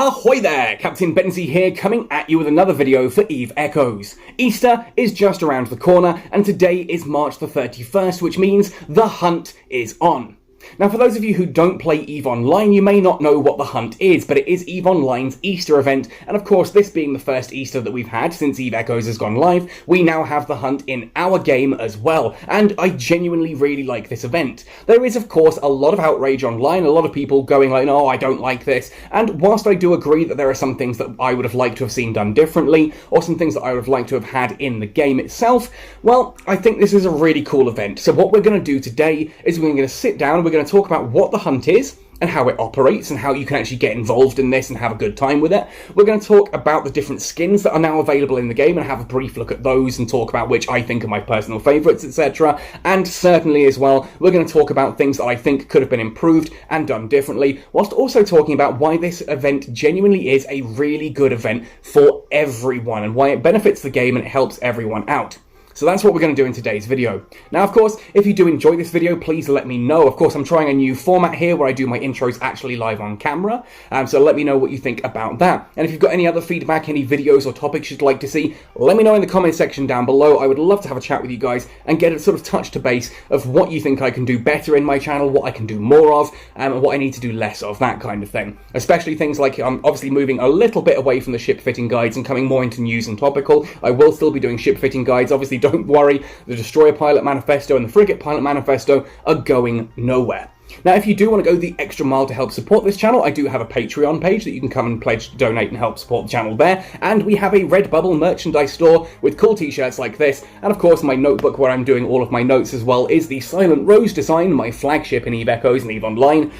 Ahoy there! Captain Benzie here, coming at you with another video for Eve Echoes. Easter is just around the corner, and today is March the 31st, which means the hunt is on. Now, for those of you who don't play EVE Online, you may not know what the hunt is, but it is EVE Online's Easter event, and of course, this being the first Easter that we've had since EVE Echoes has gone live, we now have the hunt in our game as well, and I genuinely really like this event. There is, of course, a lot of outrage online, a lot of people going like, no, I don't like this, and whilst I do agree that there are some things that I would have liked to have seen done differently, or some things that I would have liked to have had in the game itself, well, I think this is a really cool event. So what we're going to do today is we're going to sit down, we're going to talk about what the hunt is, and how it operates, and how you can actually get involved in this and have a good time with it. We're going to talk about the different skins that are now available in the game and have a brief look at those and talk about which I think are my personal favourites, etc. And certainly as well, we're going to talk about things that I think could have been improved and done differently, whilst also talking about why this event genuinely is a really good event for everyone and why it benefits the game and it helps everyone out. So that's what we're going to do in today's video. Now, of course, if you do enjoy this video, please let me know. Of course, I'm trying a new format here where I do my intros actually live on camera. So let me know what you think about that. And if you've got any other feedback, any videos or topics you'd like to see, let me know in the comment section down below. I would love to have a chat with you guys and get a sort of touch to base of what you think I can do better in my channel, what I can do more of, and what I need to do less of, that kind of thing. Especially things like I'm obviously moving a little bit away from the ship fitting guides and coming more into news and topical. I will still be doing ship fitting guides. Obviously, don't worry, the Destroyer Pilot Manifesto and the Frigate Pilot Manifesto are going nowhere. Now, if you do want to go the extra mile to help support this channel, I do have a Patreon page that you can come and pledge to donate and help support the channel there, and we have a Redbubble merchandise store with cool t-shirts like this, and of course my notebook where I'm doing all of my notes as well is the Silent Rose design, my flagship in EVE Echoes and EVE Online.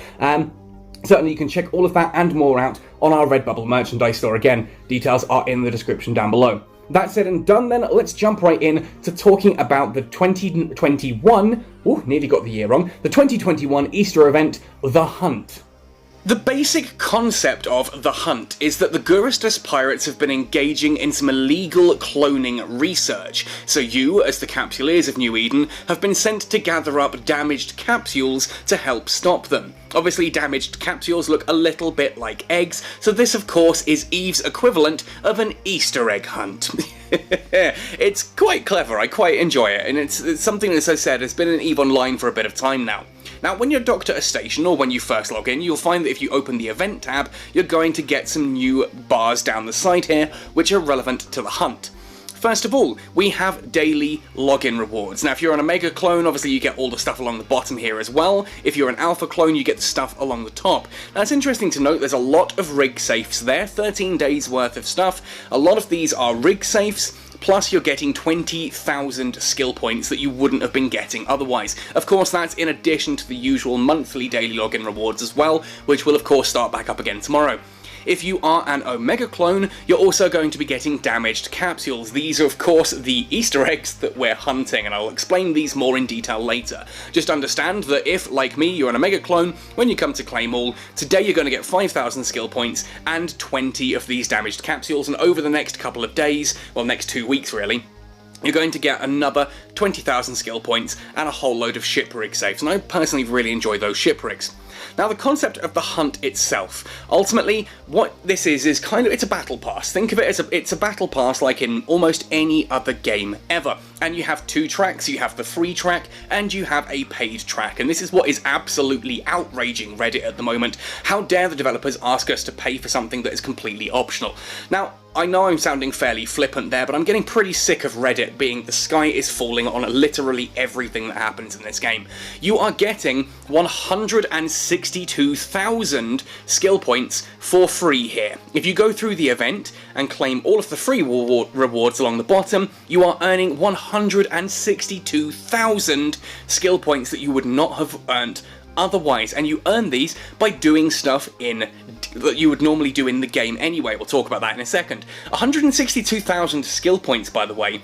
Certainly you can check all of that and more out on our Redbubble merchandise store. Again, details are in the description down below. That said and done then, let's jump right in to talking about the 2021, nearly got the year wrong, the 2021 Easter event, The Hunt. The basic concept of The Hunt is that the Gurustus pirates have been engaging in some illegal cloning research, so you, as the Capsuleers of New Eden, have been sent to gather up damaged capsules to help stop them. Obviously, damaged capsules look a little bit like eggs, so this of course is Eve's equivalent of an Easter egg hunt. It's quite clever, I quite enjoy it, and it's something, as I said, has been in EVE Online for a bit of time now. Now, when you're docked at a station, or when you first log in, you'll find that if you open the event tab, you're going to get some new bars down the side here, which are relevant to the hunt. First of all, we have daily login rewards. Now, if you're an Omega clone, obviously you get all the stuff along the bottom here as well. If you're an Alpha clone, you get the stuff along the top. Now, it's interesting to note there's a lot of rig safes there, 13 days worth of stuff. A lot of these are rig safes, plus you're getting 20,000 skill points that you wouldn't have been getting otherwise. Of course, that's in addition to the usual monthly daily login rewards as well, which will of course start back up again tomorrow. If you are an Omega clone, you're also going to be getting damaged capsules. These are, of course, the Easter eggs that we're hunting, and I'll explain these more in detail later. Just understand that if, like me, you're an Omega clone, when you come to claim all, today you're going to get 5,000 skill points and 20 of these damaged capsules, and over the next couple of days, well, next 2 weeks really, you're going to get another 20,000 skill points and a whole load of ship rig safes, and I personally really enjoy those ship rigs. Now, the concept of the hunt itself, ultimately, what this is kind of, it's a battle pass. Think of it as it's a battle pass like in almost any other game ever. And you have two tracks, you have the free track, and you have a paid track. And this is what is absolutely outraging Reddit at the moment. How dare the developers ask us to pay for something that is completely optional? Now, I know I'm sounding fairly flippant there, but I'm getting pretty sick of Reddit being the sky is falling on literally everything that happens in this game. You are getting 162,000 skill points for free here. If you go through the event and claim all of the free rewards along the bottom, you are earning 162,000 skill points that you would not have earned otherwise, and you earn these by doing stuff that you would normally do in the game anyway. We'll talk about that in a second. 162,000 skill points, by the way,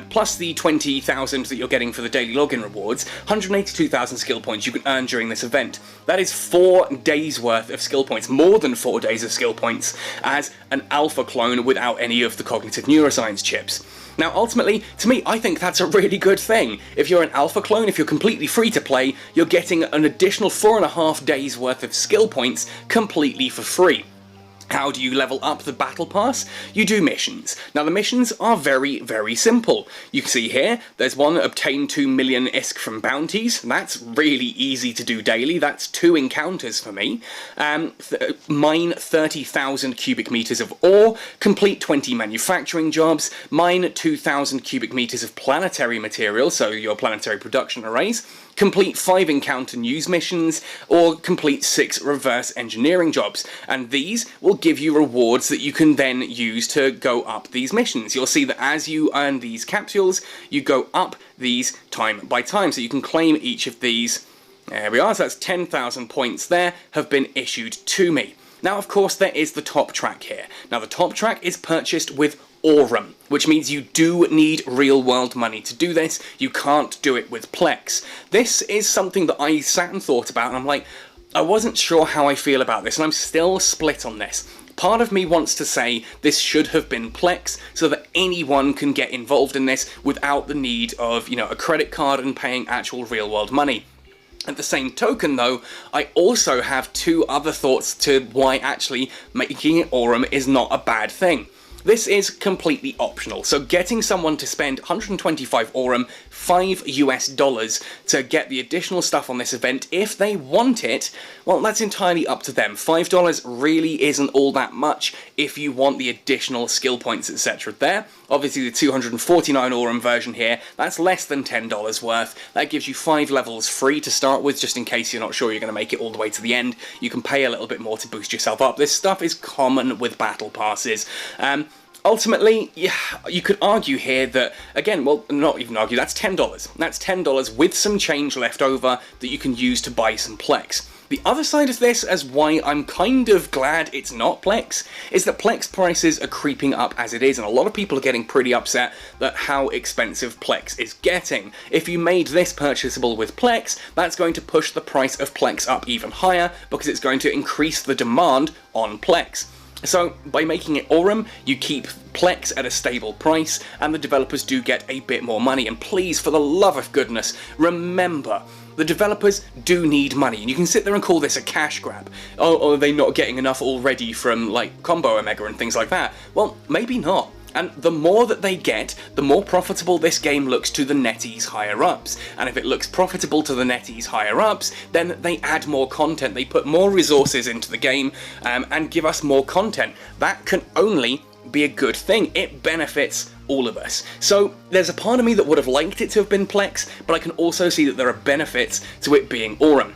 plus the 20,000 that you're getting for the daily login rewards, 182,000 skill points you can earn during this event. That is 4 days worth of skill points, more than 4 days of skill points, as an Alpha clone without any of the cognitive neuroscience chips. Now, ultimately, to me, I think that's a really good thing. If you're an Alpha clone, if you're completely free to play, you're getting an additional 4.5 days worth of skill points completely for free. How do you level up the battle pass? You do missions. Now the missions are very, very simple. You can see here, there's one, obtain 2 million ISK from bounties. That's really easy to do daily. That's 2 encounters for me. Mine 30,000 cubic meters of ore, complete 20 manufacturing jobs, mine 2,000 cubic meters of planetary material, so your planetary production arrays, complete 5 encounter news missions, or complete 6 reverse engineering jobs. And these will give you rewards that you can then use to go up these missions. You'll see that as you earn these capsules, you go up these time by time. So you can claim each of these. There we are, so that's 10,000 points there have been issued to me. Now, of course, there is the top track here. Now, the top track is purchased with Aurum, which means you do need real-world money to do this. You can't do it with Plex. This is something that I sat and thought about, and I'm like, I wasn't sure how I feel about this, and I'm still split on this. Part of me wants to say this should have been Plex, so that anyone can get involved in this without the need of, you know, a credit card and paying actual real-world money. At the same token, though, I also have 2 other thoughts to why actually making it Aurum is not a bad thing. This is completely optional, so getting someone to spend 125 Aurum, $5 to get the additional stuff on this event, if they want it, well, that's entirely up to them. $5 really isn't all that much if you want the additional skill points, etc. there. Obviously, the 249 Aurum version here, that's less than $10 worth. That gives you 5 levels free to start with, just in case you're not sure you're going to make it all the way to the end. You can pay a little bit more to boost yourself up. This stuff is common with battle passes. Ultimately, yeah, you could argue here that, again, well, not even argue, that's $10. That's $10 with some change left over that you can use to buy some Plex. The other side of this, as why I'm kind of glad it's not Plex, is that Plex prices are creeping up as it is, and a lot of people are getting pretty upset at how expensive Plex is getting. If you made this purchasable with Plex, that's going to push the price of Plex up even higher, because it's going to increase the demand on Plex. So, by making it Aurum, you keep Plex at a stable price, and the developers do get a bit more money. And please, for the love of goodness, remember, the developers do need money, and you can sit there and call this a cash grab. Oh, are they not getting enough already from, like, Combo Omega and things like that? Well, maybe not. And the more that they get, the more profitable this game looks to the netties higher-ups. And if it looks profitable to the netties higher-ups, then they add more content, they put more resources into the game, and give us more content. That can only be a good thing. It benefits all of us. So there's a part of me that would have liked it to have been Plex, but I can also see that there are benefits to it being Aurum.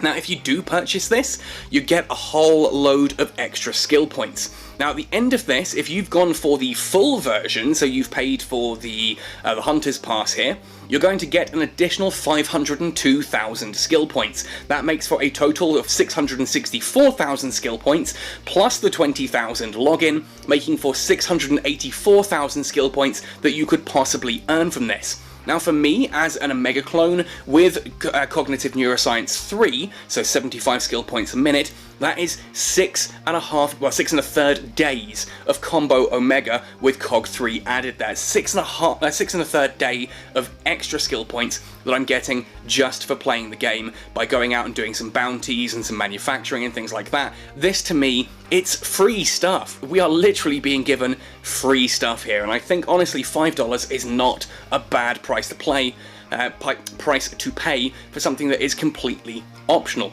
Now, if you do purchase this, you get a whole load of extra skill points. Now, at the end of this, if you've gone for the full version, so you've paid for the Hunter's Pass here, you're going to get an additional 502,000 skill points. That makes for a total of 664,000 skill points, plus the 20,000 login, making for 684,000 skill points that you could possibly earn from this. Now for me, as an Omega clone with Cognitive Neuroscience 3, so 75 skill points a minute, that is 6 1/3 days of Combo Omega with Cog 3 added there. 6 1/3 day of extra skill points that I'm getting just for playing the game by going out and doing some bounties and some manufacturing and things like that. This, to me, it's free stuff. We are literally being given free stuff here, and I think, honestly, $5 is not a bad price to pay for something that is completely optional.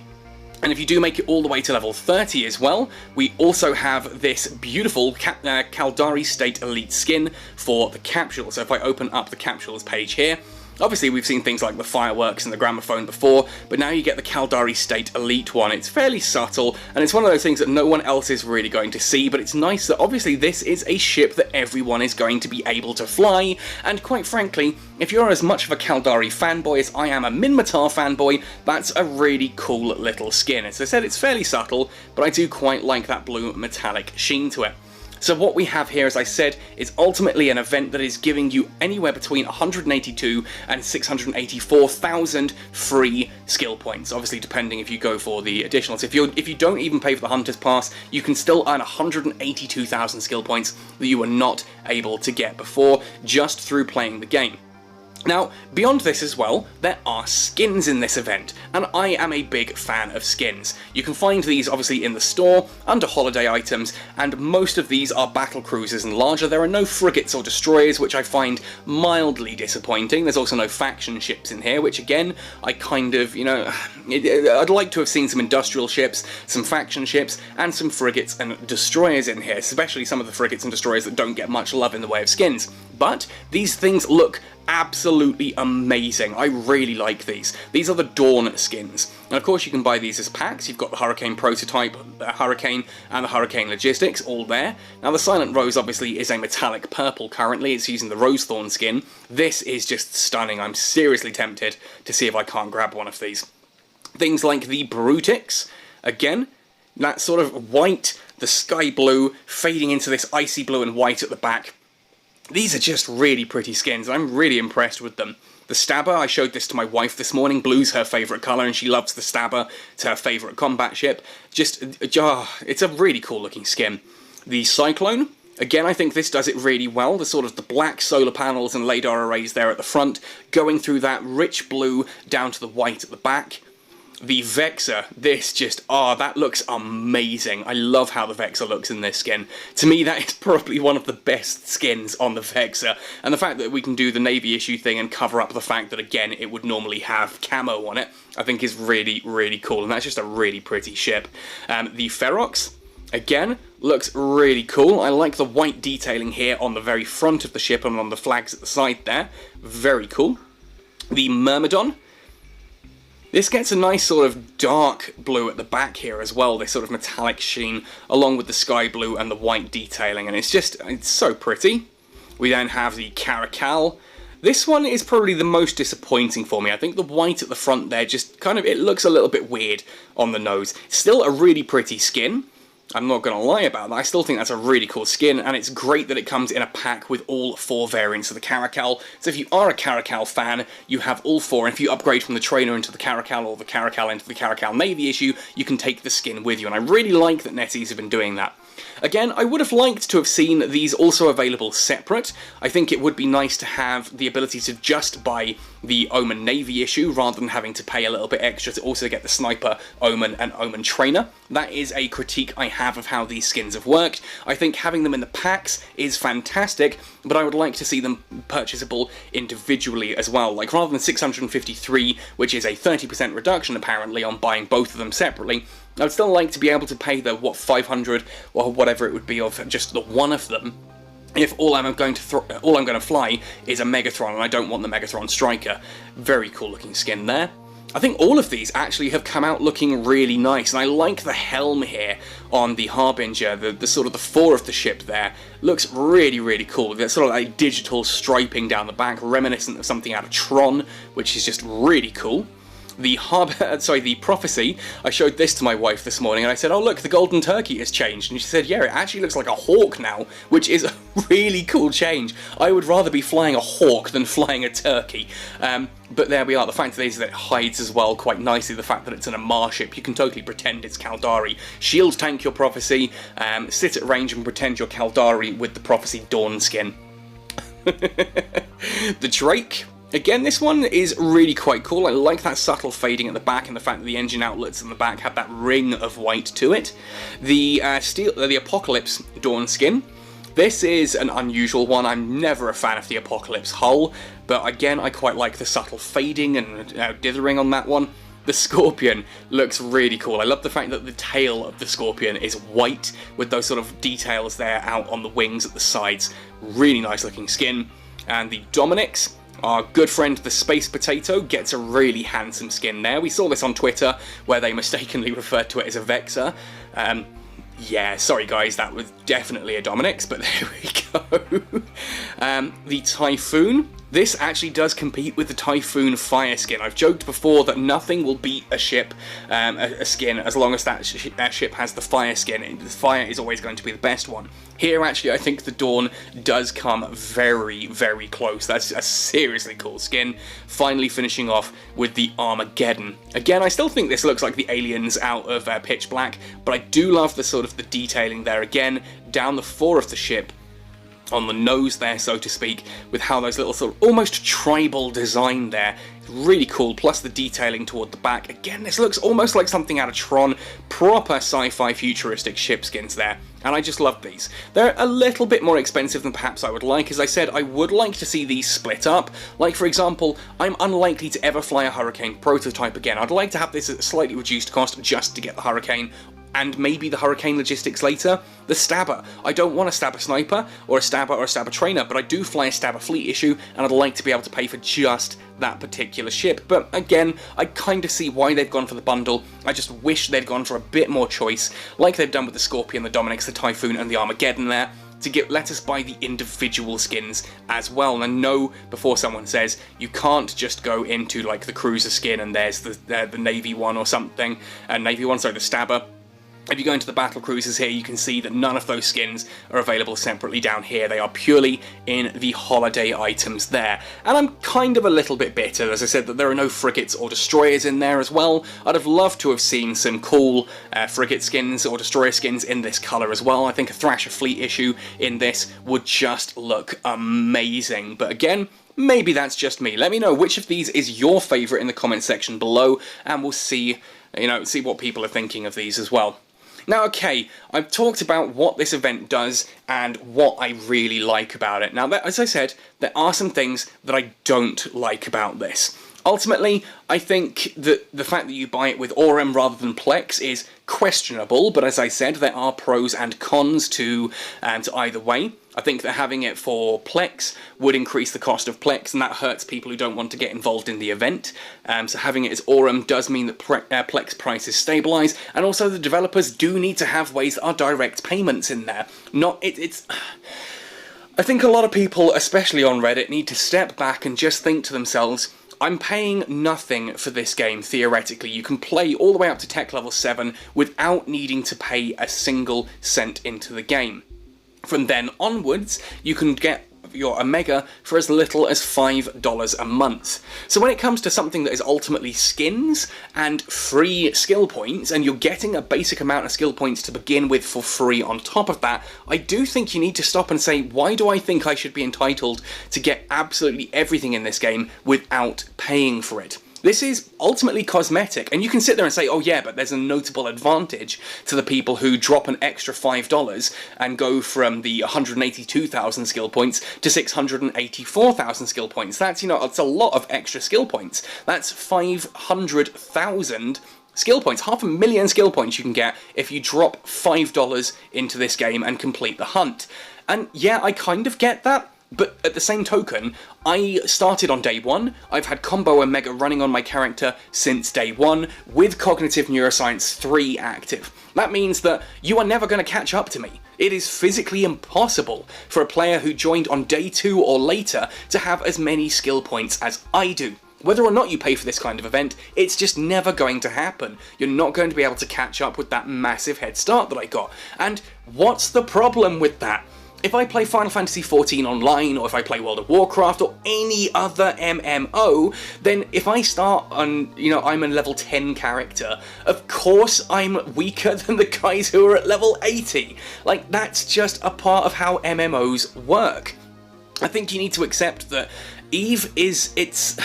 And if you do make it all the way to level 30 as well, we also have this beautiful Caldari State Elite skin for the capsule. So if I open up the capsules page here, obviously we've seen things like the fireworks and the gramophone before, but now you get the Caldari State Elite one. It's fairly subtle, and it's one of those things that no one else is really going to see, but it's nice that obviously this is a ship that everyone is going to be able to fly, and quite frankly, if you're as much of a Caldari fanboy as I am a Minmatar fanboy, that's a really cool little skin. As I said, it's fairly subtle, but I do quite like that blue metallic sheen to it. So what we have here, as I said, is ultimately an event that is giving you anywhere between 182 and 684,000 free skill points. Obviously, depending if you go for the additionals. If you don't even pay for the Hunter's Pass, you can still earn 182,000 skill points that you were not able to get before just through playing the game. Now, beyond this as well, there are skins in this event, and I am a big fan of skins. You can find these obviously in the store, under holiday items, and most of these are battle cruisers and larger. There are no frigates or destroyers, which I find mildly disappointing. There's also no faction ships in here, which again, I kind of, I'd like to have seen some industrial ships, some faction ships, and some frigates and destroyers in here, especially some of the frigates and destroyers that don't get much love in the way of skins. But these things look absolutely amazing. I really like these. These are the Dawn skins. And of course you can buy these as packs. You've got the Hurricane Prototype, the Hurricane, and the Hurricane Logistics all there. Now the Silent Rose obviously is a metallic purple currently. It's using the Rose Thorn skin. This is just stunning. I'm seriously tempted to see if I can't grab one of these. Things like the Brutix. Again, that sort of white, the sky blue, fading into this icy blue and white at the back. These are just really pretty skins. I'm really impressed with them. The Stabber, I showed this to my wife this morning. Blue's her favourite colour and she loves the Stabber. It's her favourite combat ship. Just, it's a really cool looking skin. The Cyclone, again I think this does it really well. The sort of the black solar panels and LiDAR arrays there at the front, going through that rich blue down to the white at the back. The Vexor, this just, that looks amazing. I love how the Vexor looks in this skin. To me, that is probably one of the best skins on the Vexor. And the fact that we can do the Navy issue thing and cover up the fact that, again, it would normally have camo on it, I think is really, really cool. And that's just a really pretty ship. The Ferox, again, looks really cool. I like the white detailing here on the very front of the ship and on the flags at the side there. Very cool. The Myrmidon. This gets a nice sort of dark blue at the back here as well, this sort of metallic sheen, along with the sky blue and the white detailing, and it's so pretty. We then have the Caracal. This one is probably the most disappointing for me. I think the white at the front there just kind of, it looks a little bit weird on the nose. Still a really pretty skin. I'm not going to lie about that. I still think that's a really cool skin, and it's great that it comes in a pack with all 4 variants of the Caracal. So if you are a Caracal fan, you have all 4, and if you upgrade from the trainer into the Caracal or the Caracal into the Caracal Navy issue, you can take the skin with you, and I really like that NetEase have been doing that. Again, I would have liked to have seen these also available separate. I think it would be nice to have the ability to just buy the Omen Navy issue rather than having to pay a little bit extra to also get the Sniper, Omen, and Omen Trainer. That is a critique I have of how these skins have worked. I think having them in the packs is fantastic, but I would like to see them purchasable individually as well. Like, rather than 653, which is a 30% reduction apparently on buying both of them separately, I would still like to be able to pay the, 500 or whatever it would be of just the one of them, if all I'm going to fly is a Megatron and I don't want the Megatron Striker. Very cool looking skin there. I think all of these actually have come out looking really nice, and I like the helm here on the Harbinger, the sort of the fore of the ship there. Looks really, really cool. That sort of like digital striping down the back, reminiscent of something out of Tron, which is just really cool. The Prophecy, I showed this to my wife this morning and I said, oh look, the golden turkey has changed, and she said, yeah, it actually looks like a hawk now, which is a really cool change. I would rather be flying a hawk than flying a turkey. But there we are. The fact is that it hides as well quite nicely the fact that it's an Amar ship. You can totally pretend it's Caldari. Shield tank your Prophecy, sit at range and pretend you're Caldari with the Prophecy Dawn skin. The Drake. Again, this one is really quite cool. I like that subtle fading at the back and the fact that the engine outlets in the back have that ring of white to it. The Apocalypse Dawn skin. This is an unusual one. I'm never a fan of the Apocalypse hull, but again, I quite like the subtle fading and dithering on that one. The Scorpion looks really cool. I love the fact that the tail of the Scorpion is white with those sort of details there out on the wings at the sides. Really nice looking skin. And the Dominix. Our good friend the Space Potato gets a really handsome skin there. We saw this on Twitter where they mistakenly referred to it as a Vexor. Yeah, sorry guys, that was definitely a Dominix, but there we go. The Typhoon. This actually does compete with the Typhoon Fire skin. I've joked before that nothing will beat a ship, a skin, as long as that ship has the Fire skin. The Fire is always going to be the best one. Here, actually, I think the Dawn does come very, very close. That's a seriously cool skin. Finally finishing off with the Armageddon. Again, I still think this looks like the aliens out of Pitch Black, but I do love the sort of the detailing there. Again, down the fore of the ship. on the nose there, so to speak, with how those little sort of almost tribal design there. Really cool, plus the detailing toward the back. Again, this looks almost like something out of Tron, proper sci-fi futuristic ship skins there, and I just love these. They're a little bit more expensive than perhaps I would like. As I said, I would like to see these split up. Like, for example, I'm unlikely to ever fly a Hurricane prototype again. I'd like to have this at a slightly reduced cost just to get the Hurricane, and maybe the Hurricane logistics later. The Stabber. I don't want a Stabber Sniper, or a Stabber Trainer, but I do fly a Stabber Fleet issue, and I'd like to be able to pay for just that particular ship. But again, I kind of see why they've gone for the bundle. I just wish they'd gone for a bit more choice, like they've done with the Scorpion, the Dominix, the Typhoon, and the Armageddon there, to let us buy the individual skins as well. And I know before someone says you can't just go into like the Cruiser skin and there's the Navy one or something, the Stabber. If you go into the battle cruisers here, you can see that none of those skins are available separately down here. They are purely in the holiday items there. And I'm kind of a little bit bitter, as I said, that there are no frigates or destroyers in there as well. I'd have loved to have seen some cool frigate skins or destroyer skins in this colour as well. I think a Thrasher Fleet issue in this would just look amazing. But again, maybe that's just me. Let me know which of these is your favourite in the comment section below, and we'll see, see what people are thinking of these as well. Now, okay, I've talked about what this event does and what I really like about it. Now, as I said, there are some things that I don't like about this. Ultimately, I think that the fact that you buy it with Aurum rather than Plex is questionable, but as I said, there are pros and cons to either way. I think that having it for Plex would increase the cost of Plex, and that hurts people who don't want to get involved in the event. So having it as Aurum does mean that Plex prices stabilise, and also the developers do need to have ways that are direct payments in there. I think a lot of people, especially on Reddit, need to step back and just think to themselves, I'm paying nothing for this game, theoretically. You can play all the way up to tech level 7 without needing to pay a single cent into the game. From then onwards, you can get your Omega for as little as $5 a month. So when it comes to something that is ultimately skins and free skill points, and you're getting a basic amount of skill points to begin with for free on top of that, I do think you need to stop and say, why do I think I should be entitled to get absolutely everything in this game without paying for it? This is ultimately cosmetic, and you can sit there and say, oh yeah, but there's a notable advantage to the people who drop an extra $5 and go from the 182,000 skill points to 684,000 skill points. That's, it's a lot of extra skill points. That's 500,000 skill points, 500,000 skill points you can get if you drop $5 into this game and complete the hunt. And yeah, I kind of get that. But at the same token, I started on day 1, I've had Combo Omega running on my character since day 1, with Cognitive Neuroscience 3 active. That means that you are never going to catch up to me. It is physically impossible for a player who joined on day 2 or later to have as many skill points as I do. Whether or not you pay for this kind of event, it's just never going to happen. You're not going to be able to catch up with that massive head start that I got. And what's the problem with that? If I play Final Fantasy XIV online, or if I play World of Warcraft, or any other MMO, then if I start on, I'm a level 10 character, of course I'm weaker than the guys who are at level 80. Like, that's just a part of how MMOs work. I think you need to accept that EVE it's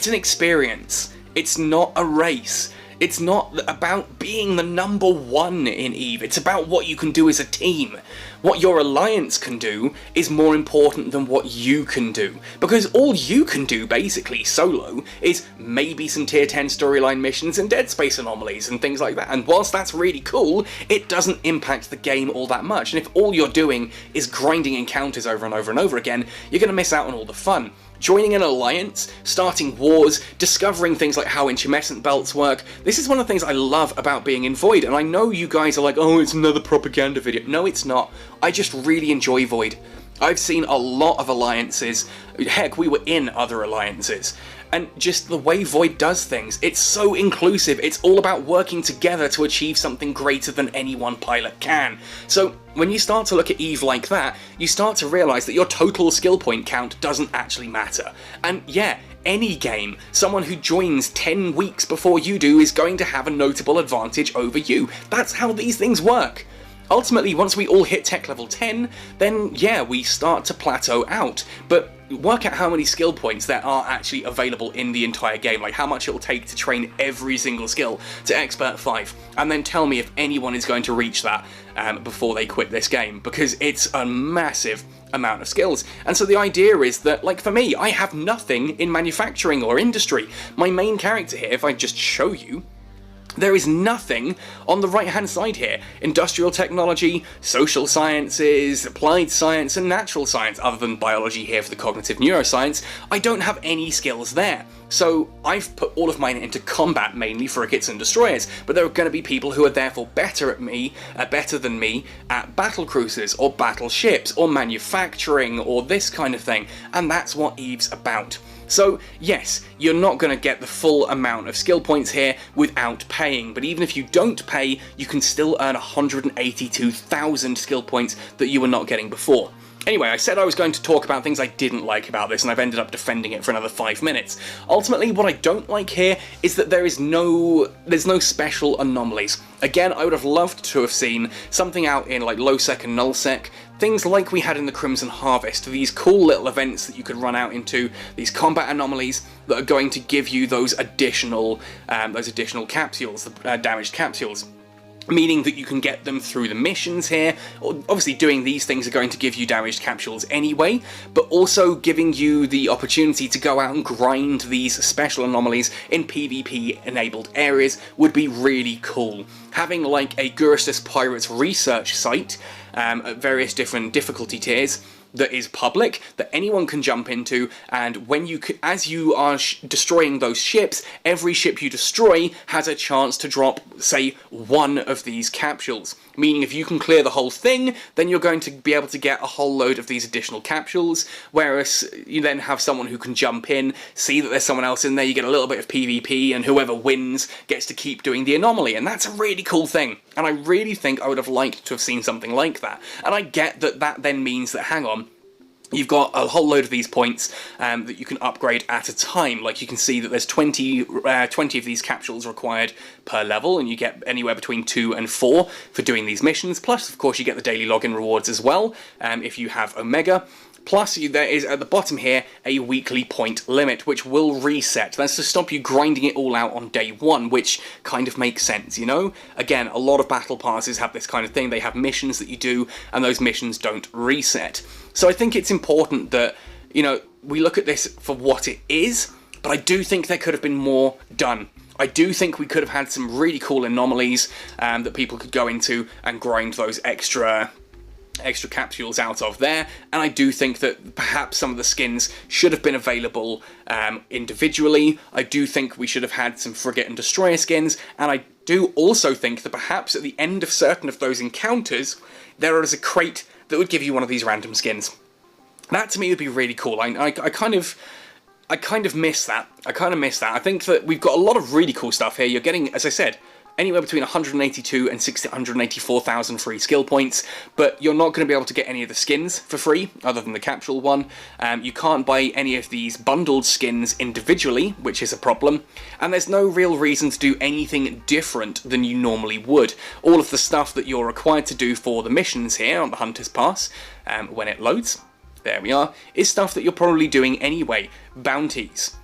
an experience. It's not a race. It's not about being the number 1 in EVE, it's about what you can do as a team. What your alliance can do is more important than what you can do. Because all you can do, basically, solo, is maybe some tier 10 storyline missions and Dead Space anomalies and things like that. And whilst that's really cool, it doesn't impact the game all that much. And if all you're doing is grinding encounters over and over and over again, you're going to miss out on all the fun. Joining an alliance, starting wars, discovering things like how intumescent belts work. This is one of the things I love about being in Void, and I know you guys are like, oh, it's another propaganda video. No, it's not. I just really enjoy Void. I've seen a lot of alliances. Heck, we were in other alliances. And just the way Void does things, it's so inclusive. It's all about working together to achieve something greater than any one pilot can. So when you start to look at EVE like that, you start to realise that your total skill point count doesn't actually matter. And yeah, any game, someone who joins 10 weeks before you do is going to have a notable advantage over you. That's how these things work. Ultimately, once we all hit tech level 10, then yeah, we start to plateau out. But work out how many skill points there are actually available in the entire game, like how much it'll take to train every single skill to Expert 5, and then tell me if anyone is going to reach that before they quit this game, because it's a massive amount of skills. And so the idea is that, like for me, I have nothing in manufacturing or industry. My main character here, if I just show you, there is nothing on the right-hand side here. Industrial technology, social sciences, applied science, and natural science, other than biology here for the cognitive neuroscience. I don't have any skills there. So I've put all of mine into combat, mainly frigates and destroyers, but there are going to be people who are therefore better than me at battle cruisers, or battleships, or manufacturing, or this kind of thing, and that's what EVE's about. So yes, you're not going to get the full amount of skill points here without paying, but even if you don't pay, you can still earn 182,000 skill points that you were not getting before. Anyway, I said I was going to talk about things I didn't like about this, and I've ended up defending it for another 5 minutes. Ultimately, what I don't like here is that there's no special anomalies. Again, I would have loved to have seen something out in like low-sec and null-sec, things like we had in the Crimson Harvest, these cool little events that you could run out into, these combat anomalies that are going to give you those additional capsules, damaged capsules. Meaning that you can get them through the missions here. Obviously doing these things are going to give you damaged capsules anyway, but also giving you the opportunity to go out and grind these special anomalies in PvP enabled areas would be really cool. Having like a Guristas Pirates research site at various different difficulty tiers that is public, that anyone can jump into, and when as you are destroying those ships, every ship you destroy has a chance to drop, say, one of these capsules. Meaning if you can clear the whole thing, then you're going to be able to get a whole load of these additional capsules, whereas you then have someone who can jump in, see that there's someone else in there, you get a little bit of PvP, and whoever wins gets to keep doing the anomaly, and that's a really cool thing. And I really think I would have liked to have seen something like that. And I get that that then means that, hang on, you've got a whole load of these points that you can upgrade at a time. Like you can see that there's 20 of these capsules required per level, and you get anywhere between 2 and 4 for doing these missions. Plus, of course, you get the daily login rewards as well if you have Omega. Plus, there is, at the bottom here, a weekly point limit, which will reset. That's to stop you grinding it all out on day 1, which kind of makes sense, you know? Again, a lot of battle passes have this kind of thing. They have missions that you do, and those missions don't reset. So I think it's important that, you know, we look at this for what it is, but I do think there could have been more done. I do think we could have had some really cool anomalies that people could go into and grind those extra capsules out of there, and I do think that perhaps some of the skins should have been available individually. I do think we should have had some frigate and destroyer skins, and I do also think that perhaps at the end of certain of those encounters there is a crate that would give you one of these random skins. That to me would be really cool. I kind of miss that. I think that we've got a lot of really cool stuff here. You're getting, as I said, anywhere between 182 and 684,000 free skill points, but you're not going to be able to get any of the skins for free, other than the capsule one. You can't buy any of these bundled skins individually, which is a problem, and there's no real reason to do anything different than you normally would. All of the stuff that you're required to do for the missions here on the Hunter's Pass, when it loads, there we are, is stuff that you're probably doing anyway. Bounties,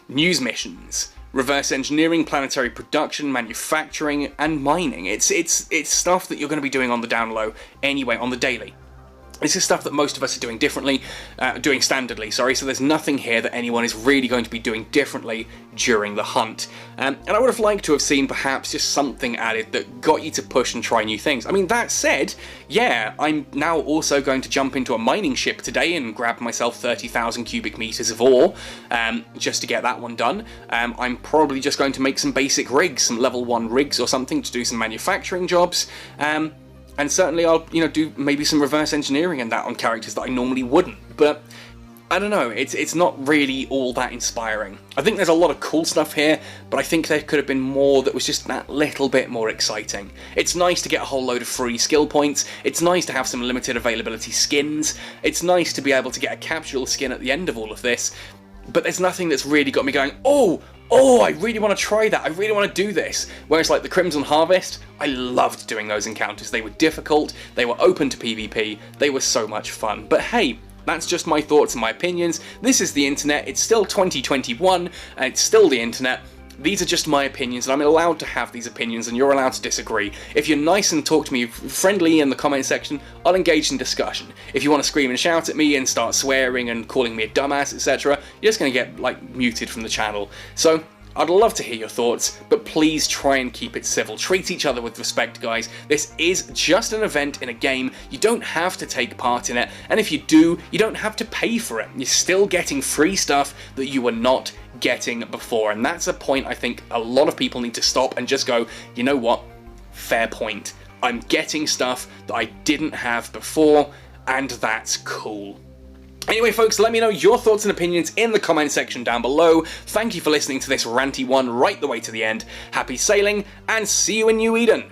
news missions, reverse engineering, planetary production, manufacturing, and mining. It's stuff that you're going to be doing on the down low anyway, on the daily. This is stuff that most of us are doing standardly, sorry, so there's nothing here that anyone is really going to be doing differently during the hunt. And I would have liked to have seen perhaps just something added that got you to push and try new things. I mean, that said, yeah, I'm now also going to jump into a mining ship today and grab myself 30,000 cubic meters of ore, just to get that one done. I'm probably just going to make some basic rigs, some level 1 rigs or something to do some manufacturing jobs. And certainly I'll, do maybe some reverse engineering and that on characters that I normally wouldn't. But I don't know, it's not really all that inspiring. I think there's a lot of cool stuff here, but I think there could have been more that was just that little bit more exciting. It's nice to get a whole load of free skill points, it's nice to have some limited availability skins, it's nice to be able to get a capsule skin at the end of all of this, but there's nothing that's really got me going, oh oh, I really want to try that, I really want to do this. Whereas like the Crimson Harvest, I loved doing those encounters. They were difficult, they were open to PvP, they were so much fun. But hey, that's just my thoughts and my opinions. This is the internet, it's still 2021, and it's still the internet. These are just my opinions, and I'm allowed to have these opinions, and you're allowed to disagree. If you're nice and talk to me friendly in the comment section, I'll engage in discussion. If you want to scream and shout at me and start swearing and calling me a dumbass, etc., you're just going to get, like, muted from the channel. So, I'd love to hear your thoughts, but please try and keep it civil. Treat each other with respect, guys. This is just an event in a game. You don't have to take part in it, and if you do, you don't have to pay for it. You're still getting free stuff that you were not getting before, and that's a point I think a lot of people need to stop and just go, you know what, fair point. I'm getting stuff that I didn't have before, and that's cool. Anyway, folks, let me know your thoughts and opinions in the comment section down below. Thank you for listening to this ranty one right the way to the end. Happy sailing, and see you in New Eden.